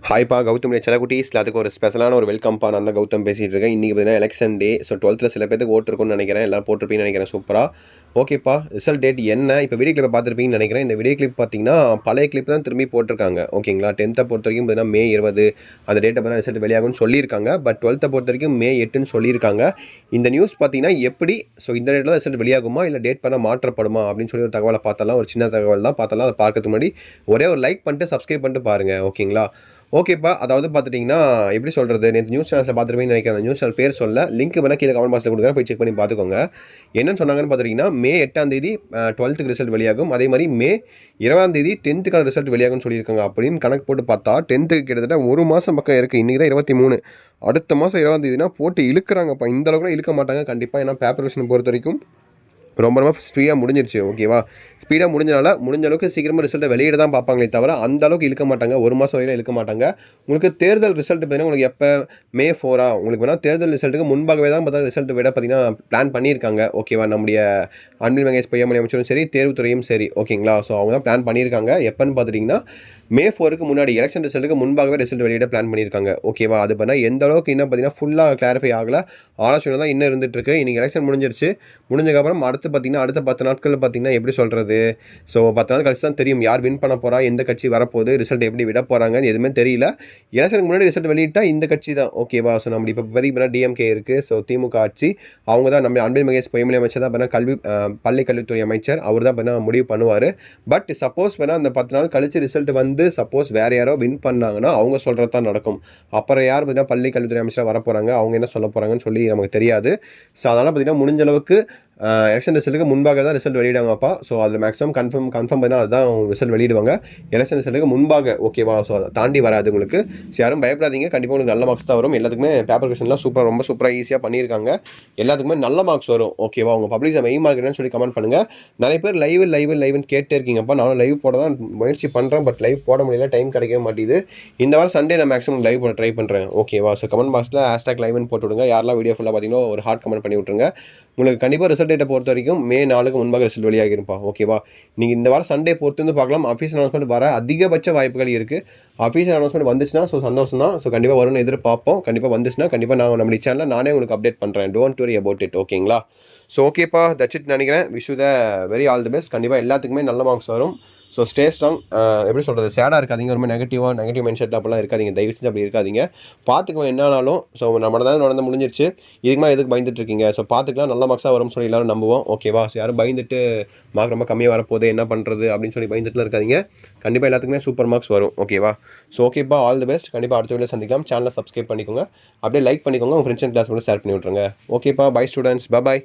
ஹாய்ப்பா கௌதம் செல்லக்குட்டீஸ் அதுக்கு ஒரு ஸ்பெஷலான ஒரு வெல்கம்ப்பா. நான் தான் கௌதம் பேசிகிட்டு இருக்கேன். இன்றைக்கி பார்த்தீங்கன்னா எலெக்ஷன் டே. ஸோ 12th சில பேருக்கு ஓட்டு இருக்கும்னு நினைக்கிறேன். எல்லாம் போட்டிருப்பீங்கன்னு நினைக்கிறேன். சூப்பராக ஓகேப்பா. ரிசல்ட் டேட் என்ன இப்போ வீடியோ கிளிப்பை பார்த்துருப்பீங்கன்னு நினைக்கிறேன். இந்த வீடியோ கிளிப் பார்த்தீங்கன்னா பழைய கிளிப் தான் திரும்பி போட்டிருக்காங்க. ஓகேங்களா, 10th பொறுத்த வரைக்கும் பார்த்தீங்கன்னா May 20 அந்த டேட்டை பார்த்தா ரிசல்ட் வெளியாகும்னு சொல்லியிருக்காங்க. பட் 12th பொறுத்த வரைக்கும் May 8ன்னு சொல்லியிருக்காங்க. இந்த நியூஸ் பார்த்தீங்கன்னா எப்படி இந்த டேட்டில் ரிசல்ட் வெளியாகுமா இல்லை டேட் பண்ண மாற்றப்படுமா அப்படின்னு சொல்லி ஒரு தகவலை பார்த்தலாம். ஒரு சின்ன தகவல் தான் பார்த்தலாம். அதை பார்க்கறதுக்கு முன்னாடி ஒரே ஒரு லைக் பண்ணிட்டு சப்ஸ்கிரைப் பண்ணிட்டு பாருங்கள். ஓகேங்களா, ஓகேப்பா. அதாவது பார்த்துட்டிங்கன்னா எப்படி சொல்கிறது, நேற்று நியூஸ் சேனல்ஸை பார்த்துருப்பீங்கன்னு நினைக்கிறேன். அந்த நியூஸ் சேனல் பேர் சொல்ல லிங்க் வேணால் கீழே கமெண்ட் பாக்ஸில் கொடுக்குறேன், போய் செக் பண்ணி பார்த்துக்கோங்க. என்னென்னு சொன்னாங்கன்னு பார்த்துட்டிங்கன்னா May 8ஆம் தேதி 12th ரிசல்ட் வெளியாகும். அதே மாதிரி May 20ஆம் தேதி 10th ரிசல்ட் வெளியாகும்னு சொல்லியிருக்காங்க. அப்படின்னு கணக்கு போட்டு பார்த்தா 10th கிட்டத்தட்ட ஒரு மாதம் பக்கம் இருக்குது. இன்றைக்கி தான் 23, அடுத்த மாதம் 20ஆம் தேதினா போட்டு இழுக்கிறாங்கப்பா. இந்த அளவுக்கு இழுக்க மாட்டாங்க கண்டிப்பாக. ஏன்னா பேப்பர் வெர்ஷனை பொறுத்த வரைக்கும் ரொம்ப ஸ்பீடாக முடிஞ்சிருச்சு. ஓகேவா, ஸ்பீடாக முடிஞ்ச அளவுக்கு சீக்கிரமாக ரிசல்ட்டை வெளியிட தான் பார்ப்பாங்களே தவிர அந்த அளவுக்கு இழுக்க மாட்டாங்க. ஒரு மாதம் வரையில் இழுக்க மாட்டாங்க. உங்களுக்கு தேர்தல் ரிசல்ட் பார்த்தீங்கன்னா உங்களுக்கு எப்போ May 4 உங்களுக்கு வேணால் தேர்தல் ரிசல்ட்டுக்கு முன்பாகவே தான் பார்த்தா ரிசல்ட் விட பார்த்தீங்கன்னா பிளான் பண்ணியிருக்காங்க. ஓகேவா, நம்முடைய அன்பில் மகேஷ் பொய்யாமொழி அமைச்சரும் சரி, தேர்வுத்துறையும் சரி. ஓகேங்களா, ஸோ அவங்க தான் பிளான் பண்ணியிருக்காங்க. எப்போன்னு பார்த்துட்டிங்கன்னா May 4க்கு முன்னாடி எலெக்ஷன் ரிசல்ட்டுக்கு முன்பாகவே ரிசல்ட் வெளியிட பிளான் பண்ணியிருக்காங்க. ஓகேவா, அது பண்ணால் எந்த அளவுக்கு இன்னும் பார்த்தீங்கன்னா ஃபுல்லாக கிளாரிஃபை ஆகலை. ஆலோசனை தான் இன்னும் இருந்துகிட்ருக்கு. இன்றைக்கி எலெக்ஷன் முடிஞ்சிருச்சு. முடிஞ்சதுக்கப்புறம் அடுத்து பார்த்தீங்கன்னா அடுத்த 10 நாட்களில் பார்த்தீங்கன்னா எப்படி சொல்கிறது, ஸோ 10 நாள் கழிச்சு தான் தெரியும் யார் வின் பண்ண போகிறா, எந்த கட்சி வரப்போகுது, ரிசல்ட் எப்படி விட போகிறாங்கன்னு எதுவுமே தெரியல. எலெக்ஷனுக்கு முன்னாடி ரிசல்ட் வெளியிட்டால் இந்த கட்சி தான். ஓகேவா, ஸோ நம்ம இப்போ பார்த்தீங்கன்னா டிஎம்கே இருக்குது. ஸோ திமுக ஆட்சி, அவங்க தான் நம்ம அன்பில் மகேஷ் பொய்யாமொழி அமைச்சர் தான் பார்த்தீங்கன்னா பள்ளி கல்வித்துறை அமைச்சர். அவர் தான் பார்த்தீங்கன்னா முடிவு பண்ணுவார். பட் சப்போஸ் வேணால் அந்த 10 நாள் கழிச்சு ரிசல்ட் வந்து சப்போஸ் வேறு யாரோ வின் பண்ணாங்கன்னா அவங்க சொல்கிறது தான் நடக்கும். அப்புறம் யார் பார்த்தீங்கன்னா பள்ளி கல்வித்துறை அமைச்சராக வர போகிறாங்க, அவங்க என்ன சொல்ல போகிறாங்கன்னு சொல்லி நமக்கு தெரியாது. ஸோ அதனால் பார்த்தீங்கன்னா முடிஞ்ச அளவுக்கு எலெக்ஷன் ரிசல்ட்டுக்கு முன்பாக தான் ரிசல்ட் வெளியிடுவாங்கப்பா. ஸோ அதில் மேக்ஸிமம் கன்ஃபார்ம் பண்ணால் அதுதான் ரிசல்ட் வெளியிடுவாங்க எலெக்ஷன் ரிசல்ட்டுக்கு முன்பாக. ஓகேவா, ஸோ அதை தாண்டி வராது உங்களுக்கு. ஸோ யாரும் பயப்படாதீங்க, கண்டிப்பாக உங்களுக்கு நல்ல மார்க்ஸ் தான் வரும். எல்லாத்துக்குமே பேப்பர் கொஸ்டின்லாம் ரொம்ப சூப்பராக ஈஸியாக பண்ணியிருக்காங்க. எல்லாத்துக்குமே நல்ல மார்க்ஸ் வரும். ஓகேவா, உங்கள் பப்ளிக் மெயின் மார்க் என்னன்னு சொல்லி கமெண்ட் பண்ணுங்கள். நிறைய பேர் லைவ்னு கேட்டே இருக்கீங்கப்பா. நானும் லைவ் போட தான் முயற்சி பண்ணுறேன். பட் லைவ் போட முடியல, டைம் கிடைக்கவே மாட்டேது. இந்த வாரம் சண்டே நான் மேக்ஸிமம் லைவ் போட ட்ரை பண்ணுறேன். ஓகேவா, ஸோ கமெண்ட் பாக்ஸில் #லைவ்னு போட்டு விடுங்க. யாரெல்லாம் வீடியோ ஃபுல்லாக பார்த்தீங்கன்னா ஒரு ஹார்ட் கமெண்ட் பண்ணி விட்ருங்க. உங்களுக்கு கண்டிப்பாக ரிசல்ட் டேட்டை பொறுத்த வரைக்கும் May 4க்கு முன்பாக ரிசல்ட் வெளியாகிருப்பா. ஓகேவா, நீங்கள் இந்த வாரம் சண்டே பொறுத்து வந்து பார்க்கலாம். அஃபீஷியல் அனௌன்ஸ்மெண்ட் வர அதிகபட்ச வாய்ப்புகள் இருக்குது. அஃபீஷியல் அனௌன்ஸ்மெண்ட் வந்துச்சுன்னா ஸோ சந்தோஷம் தான். ஸோ கண்டிப்பாக வரும்னு எதிர்பார்ப்போம். கண்டிப்பாக வந்துச்சுன்னா கண்டிப்பாக நான் நம்ம சேனலில் நானே உங்களுக்கு அப்டேட் பண்ணுறேன். Don't worry about it. ஓகேங்களா, ஸோ ஓகேப்பா, தட்ஸ் இட் நினைக்கிறேன். Wish you the very all the best. கண்டிப்பாக எல்லாத்துக்குமே நல்ல மார்க்ஸ் வரும். So stay strong. எப்படி சொல்கிறது, சேடாக இருக்காதிங்க, ரொம்ப நெகட்டிவ் மைண்ட் செட் அப்படிலாம் இருக்காதிங்க. தயவு செஞ்சு அப்படி இருக்காதிங்க. பார்த்துக்குவோம் என்னாலும். ஸோ நம்ம நடந்து முடிஞ்சிருச்சு. இதுக்கு மேலே எதுக்கு பயந்துட்டு இருக்கீங்க? ஸோ பார்த்துக்கலாம், நல்ல மார்க்ஸாக வரும்னு சொல்லி எல்லாரும் நம்புவோம். ஓகேவா, ஸோ யாரும் பயந்துட்டு மார்க் ரொம்ப கம்மியாக வரப்போகுது என்ன பண்ணுறது அப்படின்னு சொல்லி பயந்துட்டுலாம் இருக்காதிங்க. கண்டிப்பாக எல்லாத்துக்குமே சூப்பர் மார்க்ஸ் வரும். ஓகேவா, ஸோ ஓகேப்பா, ஆல் தி பெஸ்ட். கண்டிப்பாக அடுத்த வீடியோ சந்திக்கலாம். சேனலை சப்ஸ்கிரைப் பண்ணிக்கோங்க, அப்படியே லைக் பண்ணிக்கோங்க, உங்கள் ஃப்ரெண்ட்ஸ் அண்ட் கிளாஸ் கூட ஷேர் பண்ணி விட்ருங்க. ஓகேப்பா, பை ஸ்டூடெண்ட்ஸ், பாய்.